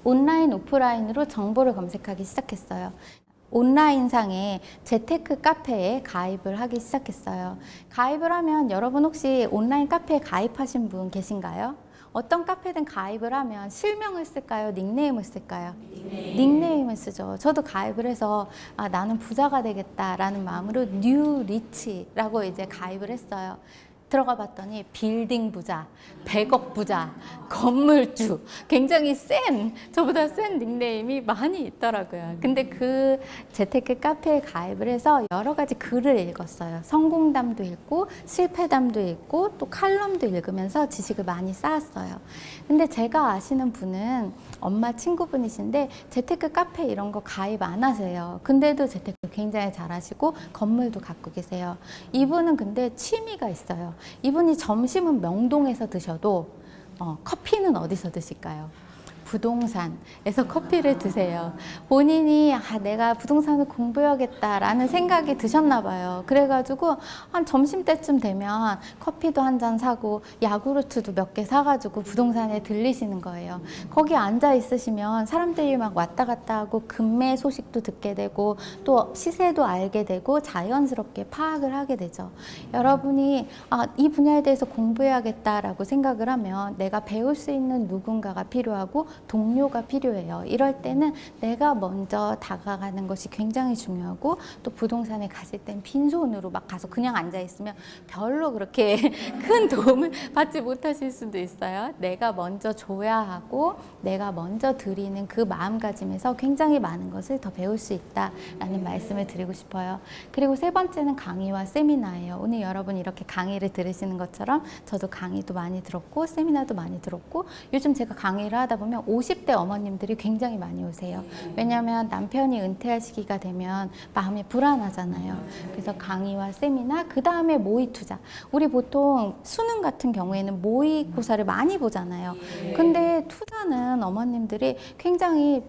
온라인, 오프라인으로 정보를 검색하기 시작했어요. 온라인상의 재테크 카페에 가입을 하기 시작했어요. 가입을 하면 여러분 혹시 온라인 카페에 가입하신 분 계신가요? 어떤 카페든 가입을 하면 실명을 쓸까요? 닉네임을 쓸까요? 닉네임을 쓰죠. 저도 가입을 해서 나는 부자가 되겠다라는 마음으로 뉴 리치라고 이제 가입을 했어요. 들어가 봤더니 빌딩 부자, 100억 부자, 건물주, 굉장히 저보다 센 닉네임이 많이 있더라고요. 근데 그 재테크 카페에 가입을 해서 여러 가지 글을 읽었어요. 성공담도 읽고 실패담도 읽고 또 칼럼도 읽으면서 지식을 많이 쌓았어요. 근데 제가 아시는 분은 엄마 친구분이신데 재테크 카페 이런 거 가입 안 하세요. 근데도 재테크 굉장히 잘하시고 건물도 갖고 계세요. 이분은 근데 취미가 있어요. 이분이 점심은 명동에서 드셔도 커피는 어디서 드실까요? 부동산에서 커피를 드세요. 본인이 내가 부동산을 공부해야겠다라는 생각이 드셨나 봐요. 그래가지고 한 점심때쯤 되면 커피도 한 잔 사고 야구르트도 몇 개 사가지고 부동산에 들리시는 거예요. 거기 앉아 있으시면 사람들이 막 왔다 갔다 하고 금매 소식도 듣게 되고 또 시세도 알게 되고 자연스럽게 파악을 하게 되죠. 여러분이 이 분야에 대해서 공부해야겠다라고 생각을 하면 내가 배울 수 있는 누군가가 필요하고 동료가 필요해요. 이럴 때는 내가 먼저 다가가는 것이 굉장히 중요하고 또 부동산에 가실 땐 빈손으로 막 가서 그냥 앉아 있으면 별로 그렇게 큰 도움을 받지 못하실 수도 있어요. 내가 먼저 줘야 하고 내가 먼저 드리는 그 마음가짐에서 굉장히 많은 것을 더 배울 수 있다라는 말씀을 드리고 싶어요. 그리고 세 번째는 강의와 세미나예요. 오늘 여러분 이렇게 강의를 들으시는 것처럼 저도 강의도 많이 들었고 세미나도 많이 들었고 요즘 제가 강의를 하다 보면 50대 어머님들이 굉장히 많이 오세요. 왜냐하면 남편이 은퇴할 시기가 되면 마음이 불안하잖아요. 그래서 강의와 세미나, 그 다음에 모의 투자. 우리 보통 수능 같은 경우에는 모의고사를 많이 보잖아요. 근데 투자는 어머님들이 굉장히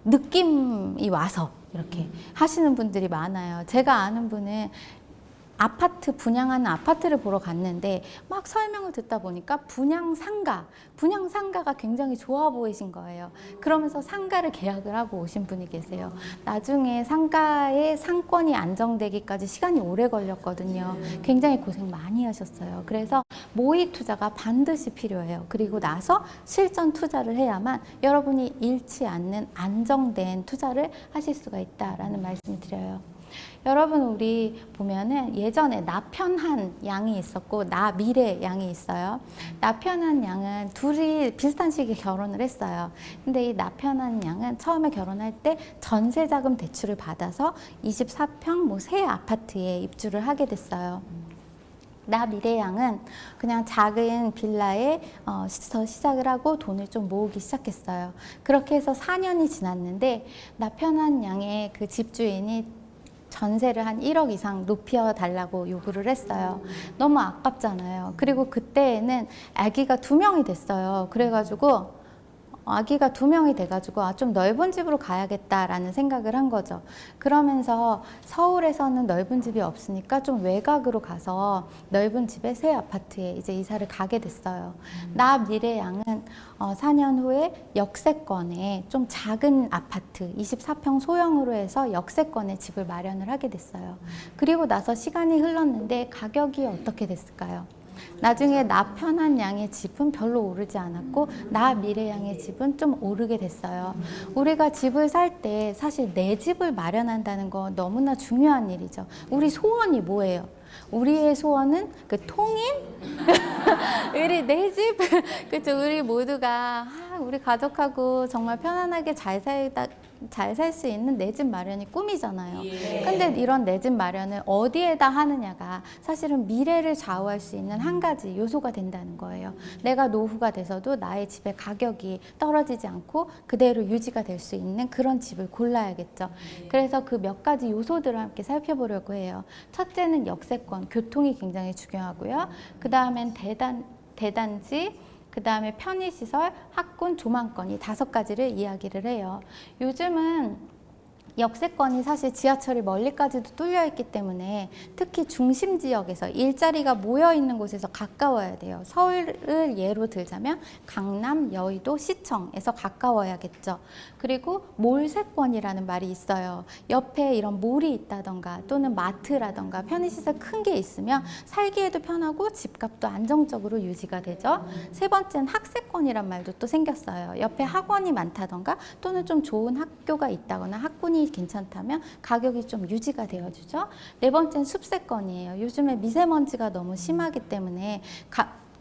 느낌이 와서 이렇게 하시는 분들이 많아요. 제가 아는 분은 아파트 분양하는 아파트를 보러 갔는데 막 설명을 듣다 보니까 분양 상가가 굉장히 좋아 보이신 거예요. 그러면서 상가를 계약을 하고 오신 분이 계세요. 나중에 상가의 상권이 안정되기까지 시간이 오래 걸렸거든요. 굉장히 고생 많이 하셨어요. 그래서 모의 투자가 반드시 필요해요. 그리고 나서 실전 투자를 해야만 여러분이 잃지 않는 안정된 투자를 하실 수가 있다라는 말씀을 드려요. 여러분 우리 보면은 예전에 나편한 양이 있었고 나미래 양이 있어요. 나편한 양은 둘이 비슷한 시기에 결혼을 했어요. 근데 이 나편한 양은 처음에 결혼할 때 전세자금 대출을 받아서 24평 새 아파트에 입주를 하게 됐어요. 나미래 양은 그냥 작은 빌라에 시작을 하고 돈을 좀 모으기 시작했어요. 그렇게 해서 4년이 지났는데 나편한 양의 그 집주인이 전세를 한 1억 이상 높여달라고 요구를 했어요. 너무 아깝잖아요. 그리고 그때에는 아기가 2명이 됐어요. 그래가지고 아기가 2명이 돼가지고 좀 넓은 집으로 가야겠다라는 생각을 한 거죠. 그러면서 서울에서는 넓은 집이 없으니까 좀 외곽으로 가서 넓은 집에 새 아파트에 이제 이사를 가게 됐어요. 나 미래 양은 4년 후에 역세권에 좀 작은 아파트 24평 소형으로 해서 역세권에 집을 마련을 하게 됐어요. 그리고 나서 시간이 흘렀는데 가격이 어떻게 됐을까요? 나중에 나 편한 양의 집은 별로 오르지 않았고 나 미래 양의 집은 좀 오르게 됐어요. 우리가 집을 살 때 사실 내 집을 마련한다는 건 너무나 중요한 일이죠. 우리 소원이 뭐예요? 우리의 소원은 그 통인? 우리 내 집? 그렇죠. 우리 모두가 우리 가족하고 정말 편안하게 잘 살다 잘 살 수 있는 내 집 마련이 꿈이잖아요. 근데 이런 내 집 마련을 어디에다 하느냐가 사실은 미래를 좌우할 수 있는 한 가지 요소가 된다는 거예요. 내가 노후가 돼서도 나의 집의 가격이 떨어지지 않고 그대로 유지가 될 수 있는 그런 집을 골라야겠죠. 그래서 그 몇 가지 요소들을 함께 살펴보려고 해요. 첫째는 역세권, 교통이 굉장히 중요하고요. 그 다음엔 대단지, 그 다음에 편의시설, 학군, 조망권 이 5가지를 이야기를 해요. 요즘은 역세권이 사실 지하철이 멀리까지도 뚫려 있기 때문에 특히 중심 지역에서 일자리가 모여 있는 곳에서 가까워야 돼요. 서울을 예로 들자면 강남, 여의도, 시청에서 가까워야겠죠. 그리고 몰세권이라는 말이 있어요. 옆에 이런 몰이 있다던가 또는 마트라던가 편의시설 큰 게 있으면 살기에도 편하고 집값도 안정적으로 유지가 되죠. 세 번째는 학세권이란 말도 또 생겼어요. 옆에 학원이 많다던가 또는 좀 좋은 학교가 있다거나 학군이 괜찮다면 가격이 좀 유지가 되어주죠. 네 번째는 숲세권이에요. 요즘에 미세먼지가 너무 심하기 때문에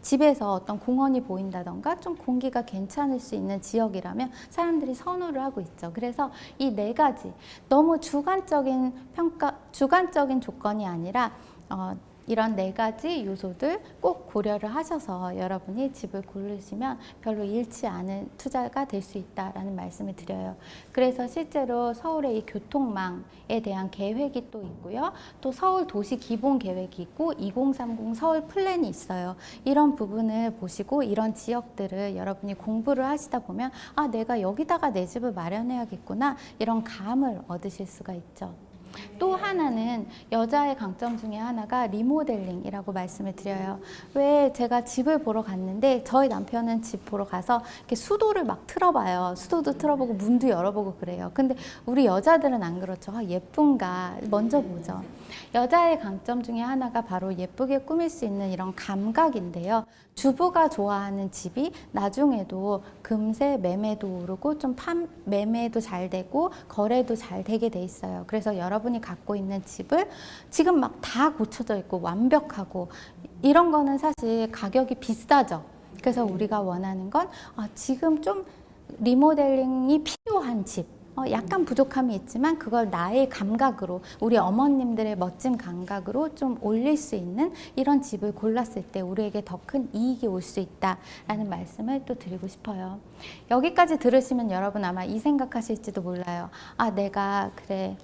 집에서 어떤 공원이 보인다던가 좀 공기가 괜찮을 수 있는 지역이라면 사람들이 선호를 하고 있죠. 그래서 이 4가지 너무 주관적인 조건이 아니라 이런 4가지 요소들 꼭 고려를 하셔서 여러분이 집을 고르시면 별로 잃지 않은 투자가 될 수 있다라는 말씀을 드려요. 그래서 실제로 서울의 이 교통망에 대한 계획이 또 있고요. 또 서울 도시 기본 계획이 있고 2030 서울 플랜이 있어요. 이런 부분을 보시고 이런 지역들을 여러분이 공부를 하시다 보면 아, 내가 여기다가 내 집을 마련해야겠구나 이런 감을 얻으실 수가 있죠. 또 하나는 여자의 강점 중에 하나가 리모델링이라고 말씀을 드려요. 왜 제가 집을 보러 갔는데 저희 남편은 집 보러 가서 이렇게 수도를 막 틀어봐요. 수도도 틀어보고 문도 열어보고 그래요. 근데 우리 여자들은 안 그렇죠. 아, 예쁜가 먼저 보죠. 여자의 강점 중에 하나가 바로 예쁘게 꾸밀 수 있는 이런 감각인데요. 주부가 좋아하는 집이 나중에도 금세 매매도 오르고 좀 매매도 잘 되고 거래도 잘 되게 돼 있어요. 그래서 여러분이 갖고 있는 집을 지금 막 다 고쳐져 있고 완벽하고 이런 거는 사실 가격이 비싸죠. 그래서 우리가 원하는 건 지금 좀 리모델링이 필요한 집. 약간 부족함이 있지만 그걸 나의 감각으로 우리 어머님들의 멋진 감각으로 좀 올릴 수 있는 이런 집을 골랐을 때 우리에게 더 큰 이익이 올 수 있다라는 말씀을 또 드리고 싶어요. 여기까지 들으시면 여러분 아마 이 생각하실지도 몰라요. 아, 내가 그래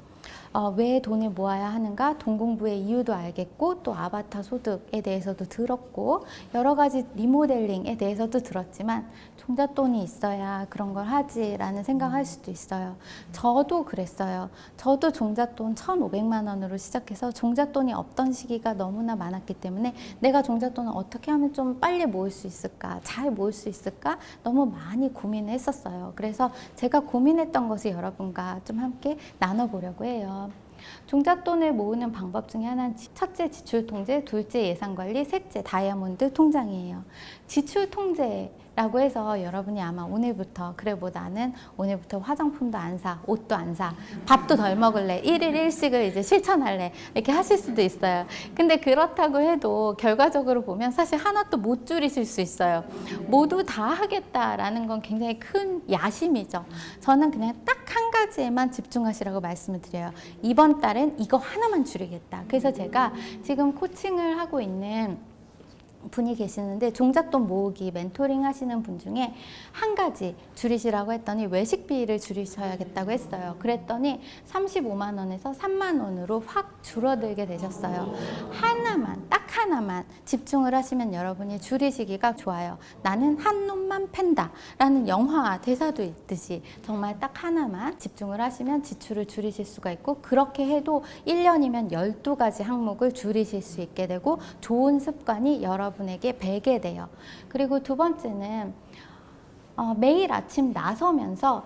왜 돈을 모아야 하는가? 돈 공부의 이유도 알겠고 또 아바타 소득에 대해서도 들었고 여러 가지 리모델링에 대해서도 들었지만 종잣돈이 있어야 그런 걸 하지라는 생각할 수도 있어요. 저도 그랬어요. 저도 종잣돈 1,500만 원으로 시작해서 종잣돈이 없던 시기가 너무나 많았기 때문에 내가 종잣돈을 어떻게 하면 좀 빨리 모을 수 있을까? 잘 모을 수 있을까? 너무 많이 고민을 했었어요. 그래서 제가 고민했던 것을 여러분과 좀 함께 나눠보려고 해요. 종잣돈을 모으는 방법 중에 하나는 첫째 지출 통제, 둘째 예산 관리, 셋째 다이아몬드 통장이에요. 지출 통제라고 해서 여러분이 아마 오늘부터 그래 뭐 나는 오늘부터 화장품도 안 사, 옷도 안 사, 밥도 덜 먹을래, 1일 1식을 이제 실천할래 이렇게 하실 수도 있어요. 근데 그렇다고 해도 결과적으로 보면 사실 하나도 못 줄이실 수 있어요. 모두 다 하겠다라는 건 굉장히 큰 야심이죠. 저는 그냥 딱 한 가지에만 집중하시라고 말씀을 드려요. 이번 달엔 이거 하나만 줄이겠다. 그래서 제가 지금 코칭을 하고 있는 분이 계시는데 종잣돈 모으기 멘토링 하시는 분 중에 한 가지 줄이시라고 했더니 외식비를 줄이셔야겠다고 했어요. 그랬더니 35만 원에서 3만 원으로 확 줄어들게 되셨어요. 하나만, 딱 하나만 집중을 하시면 여러분이 줄이시기가 좋아요. 나는 한 놈만 팬다 라는 영화 대사도 있듯이 정말 딱 하나만 집중을 하시면 지출을 줄이실 수가 있고 그렇게 해도 1년이면 12가지 항목을 줄이실 수 있게 되고 좋은 습관이 여러분에게 배게 돼요. 그리고 두 번째는 매일 아침 나서면서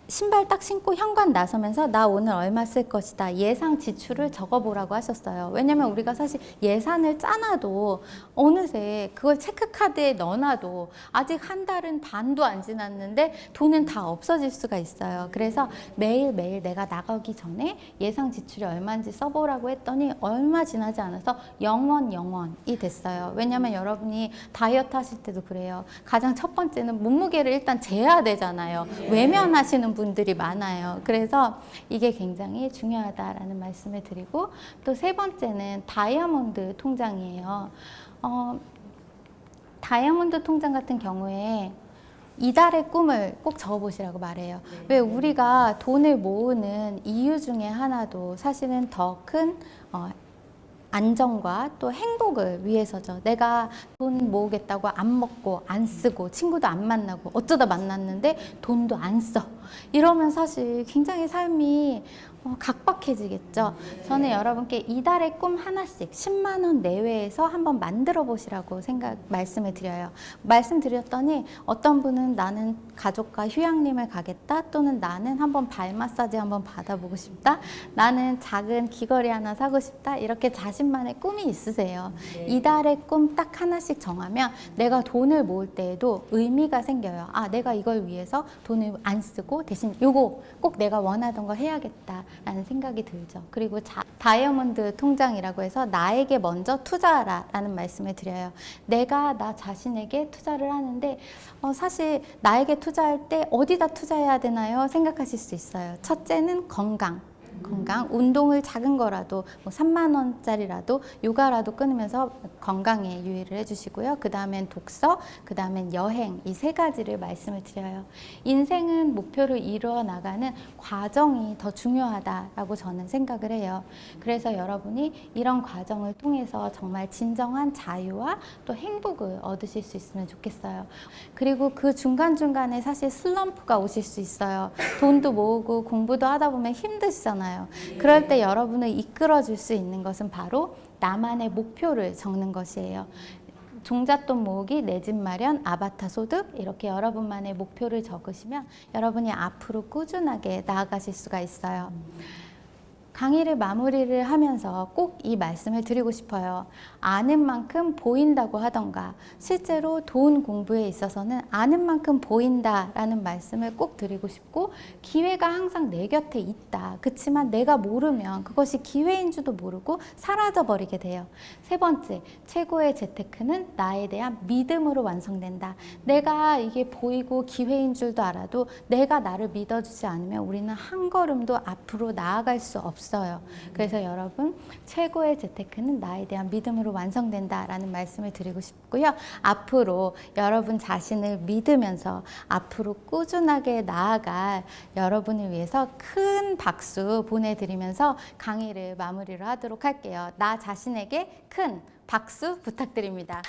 신발 딱 신고 현관 나서면서 나 오늘 얼마 쓸 것이다 예상 지출을 적어보라고 하셨어요. 왜냐면 우리가 사실 예산을 짜놔도 어느새 그걸 체크카드에 넣어놔도 아직 한 달은 반도 안 지났는데 돈은 다 없어질 수가 있어요. 그래서 매일매일 내가 나가기 전에 예상 지출이 얼마인지 써보라고 했더니 얼마 지나지 않아서 0원이 됐어요. 왜냐면 여러분이 다이어트 하실 때도 그래요. 가장 첫 번째는 몸무게를 일단 재야 되잖아요. 외면하시는 분들이 많아요. 그래서 이게 굉장히 중요하다라는 말씀을 드리고, 또 세 번째는 다이아몬드 통장이에요. 다이아몬드 통장 같은 경우에 이달의 꿈을 꼭 적어보시라고 말해요. 왜 우리가 돈을 모으는 이유 중에 하나도 사실은 더 큰 안정과 또 행복을 위해서죠. 내가 돈 모으겠다고 안 먹고 안 쓰고 친구도 안 만나고 어쩌다 만났는데 돈도 안 써. 이러면 사실 굉장히 삶이 각박해지겠죠. 저는 여러분께 이달의 꿈 하나씩 10만 원 내외에서 한번 만들어 보시라고 말씀을 드려요. 말씀드렸더니 어떤 분은 나는 가족과 휴양림을 가겠다, 또는 나는 한번 발 마사지 한번 받아보고 싶다, 나는 작은 귀걸이 하나 사고 싶다, 이렇게 자신만의 꿈이 있으세요. 이달의 꿈 딱 하나씩 정하면 내가 돈을 모을 때에도 의미가 생겨요. 아, 내가 이걸 위해서 돈을 안 쓰고 대신 요거 꼭 내가 원하던 거 해야겠다 라는 생각이 들죠. 그리고 다이아몬드 통장이라고 해서 나에게 먼저 투자하라 라는 말씀을 드려요. 내가 나 자신에게 투자를 하는데 사실 나에게 투자할 때 어디다 투자해야 되나요? 생각하실 수 있어요. 첫째는 건강, 운동을 작은 거라도 뭐 3만 원짜리라도 요가라도 끊으면서 건강에 유의를 해주시고요. 그 다음엔 독서, 그 다음엔 여행, 이 세 가지를 말씀을 드려요. 인생은 목표를 이루어 나가는 과정이 더 중요하다라고 저는 생각을 해요. 그래서 여러분이 이런 과정을 통해서 정말 진정한 자유와 또 행복을 얻으실 수 있으면 좋겠어요. 그리고 그 중간중간에 사실 슬럼프가 오실 수 있어요. 돈도 모으고 공부도 하다 보면 힘드시잖아요. 그럴 때 여러분을 이끌어 줄 수 있는 것은 바로 나만의 목표를 적는 것이에요. 종잣돈 모으기, 내 집 마련, 아바타 소득, 이렇게 여러분만의 목표를 적으시면 여러분이 앞으로 꾸준하게 나아가실 수가 있어요. 강의를 마무리를 하면서 꼭 이 말씀을 드리고 싶어요. 아는 만큼 보인다고 하던가, 실제로 돈 공부에 있어서는 아는 만큼 보인다라는 말씀을 꼭 드리고 싶고, 기회가 항상 내 곁에 있다. 그렇지만 내가 모르면 그것이 기회인 줄도 모르고 사라져 버리게 돼요. 세 번째, 최고의 재테크는 나에 대한 믿음으로 완성된다. 내가 이게 보이고 기회인 줄도 알아도 내가 나를 믿어주지 않으면 우리는 한 걸음도 앞으로 나아갈 수 없어요. 그래서 여러분, 최고의 재테크는 나에 대한 믿음으로 완성된다라는 말씀을 드리고 싶고요. 앞으로 여러분 자신을 믿으면서 앞으로 꾸준하게 나아갈 여러분을 위해서 큰 박수 보내드리면서 강의를 마무리를 하도록 할게요. 나 자신에게 큰 박수 부탁드립니다.